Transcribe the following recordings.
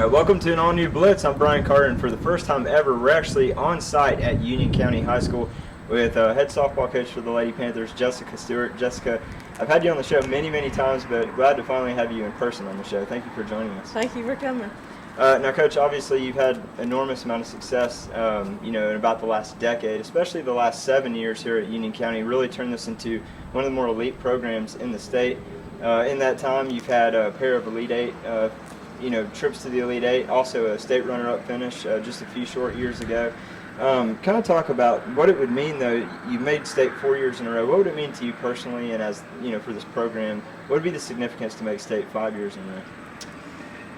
All right, welcome to an all-new Blitz. I'm Brian Carter, and for the first time ever, we're actually on site at Union County High School with head softball coach for the Lady Panthers, Jessica Stewart. Jessica, I've had you on the show many times, but glad to finally have you in person on the show. Thank you for joining us. Thank you for coming. Now, Coach, obviously you've had enormous amount of success, in about the last decade, especially the last 7 years here at Union County. Really turned this into one of the more elite programs in the state. In that time, you've had a pair of Elite Eight trips to the Elite Eight, also a state runner-up finish just a few short years ago. Kind of talk about what it would mean, though. You made state 4 years in a row. What would it mean to you personally, and as for this program? What would be the significance to make state 5 years in a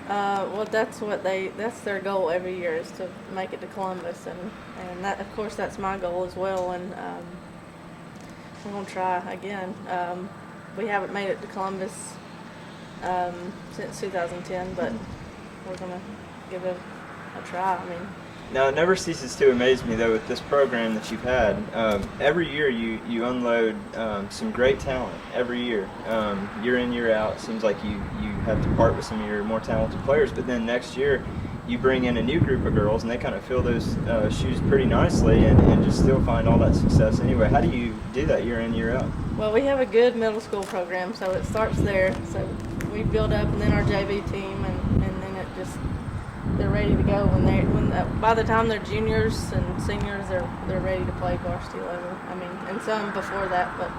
row? Well, that's their goal every year, is to make it to Columbus, and that, of course, that's my goal as well. And we're gonna try again. We haven't made it to Columbus since 2010, but we're gonna give it a try. Now, it never ceases to amaze me, though, with this program that you've had. Every year you unload some great talent. Every year, year in, year out, seems like you have to part with some of your more talented players. But then next year, you bring in a new group of girls, and they kind of fill those shoes pretty nicely and just still find all that success anyway. How do you do that year in, year out? Well, we have a good middle school program, so it starts there. So we build up, and then our JV team, and then it just, they're ready to go. By the time they're juniors and seniors, they're ready to play varsity level. And some before that, but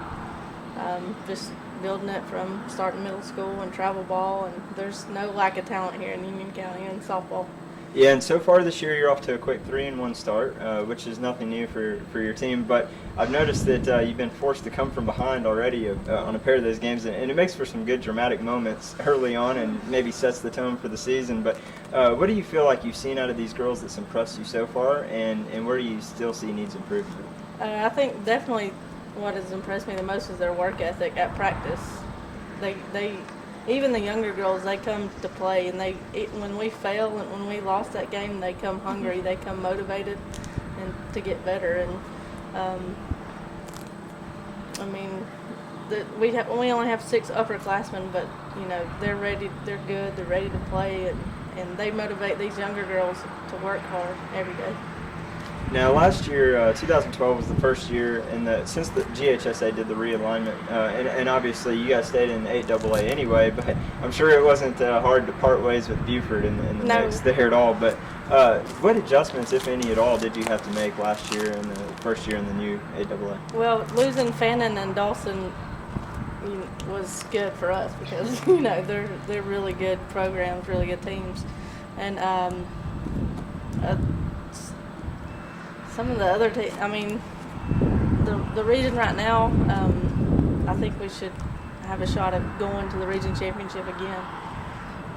just building it from starting middle school and travel ball, and there's no lack of talent here in Union County in softball. Yeah, and so far this year you're off to a quick 3-1 start, which is nothing new for your team. But I've noticed that you've been forced to come from behind already on a pair of those games, and it makes for some good dramatic moments early on and maybe sets the tone for the season. But what do you feel like you've seen out of these girls that's impressed you so far, and where do you still see needs improvement? I think definitely what has impressed me the most is their work ethic at practice. They even the younger girls, they come to play, and when we fail and when we lost that game, they come hungry, they come motivated, and to get better. And we only have 6 upperclassmen, but they're ready, they're good, they're ready to play, and they motivate these younger girls to work hard every day. Now, last year, 2012 was the first year since the GHSA did the realignment, and obviously you guys stayed in 8AA anyway, but I'm sure it wasn't hard to part ways with Buford in the mix there at all. But what adjustments, if any at all, did you have to make last year in the first year in the new 8AA? Well, losing Fannin and Dawson was good for us because they're really good programs, really good teams, and some of the other teams, the region right now, I think we should have a shot at going to the region championship again.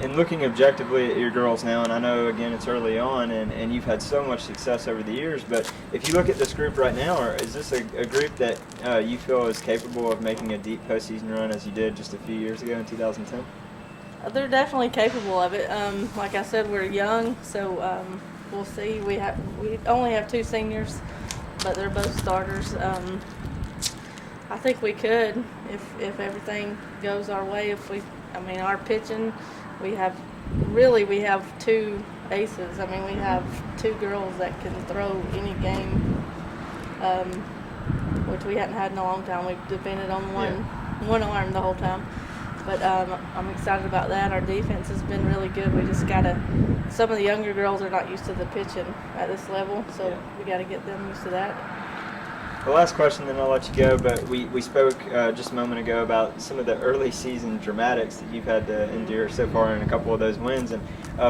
And looking objectively at your girls now, and I know, again, it's early on, and you've had so much success over the years, but if you look at this group right now, is this a group that you feel is capable of making a deep postseason run as you did just a few years ago in 2010? They're definitely capable of it. Like I said, we're young, so we'll see. We only have 2 seniors, but they're both starters. I think we could if everything goes our way. Our pitching, we have 2 aces. We have 2 girls that can throw any game, which we hadn't had in a long time. We've depended on one arm the whole time. But I'm excited about that. Our defense has been really good. We just some of the younger girls are not used to the pitching at this level, so we got to get them used to that. The last question, then I'll let you go, but we spoke just a moment ago about some of the early season dramatics that you've had to endure so far in a couple of those wins. And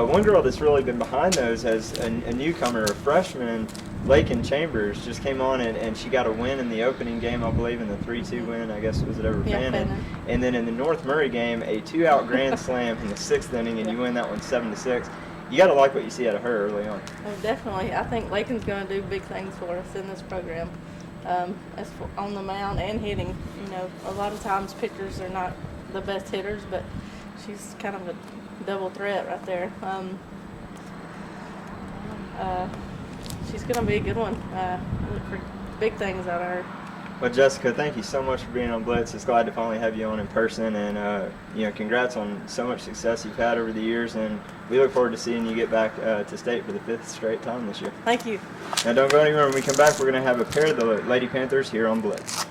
one girl that's really been behind those has a newcomer, a freshman, Lakin Chambers, just came on and she got a win in the opening game, I believe, in the 3-2 win, I guess, was it over Fannin? And then in the North Murray game, a 2-out grand slam in the 6th inning, and you win that one 7-6. You got to like what you see out of her early on. Oh, definitely. I think Lakin's going to do big things for us in this program. As for on the mound and hitting, a lot of times pitchers are not the best hitters, but she's kind of a double threat right there. She's going to be a good one. Look for big things out of her. Well, Jessica, thank you so much for being on Blitz. It's glad to finally have you on in person, and congrats on so much success you've had over the years. And we look forward to seeing you get back to state for the 5th straight time this year. Thank you. Now, don't go anywhere. When we come back, we're going to have a pair of the Lady Panthers here on Blitz.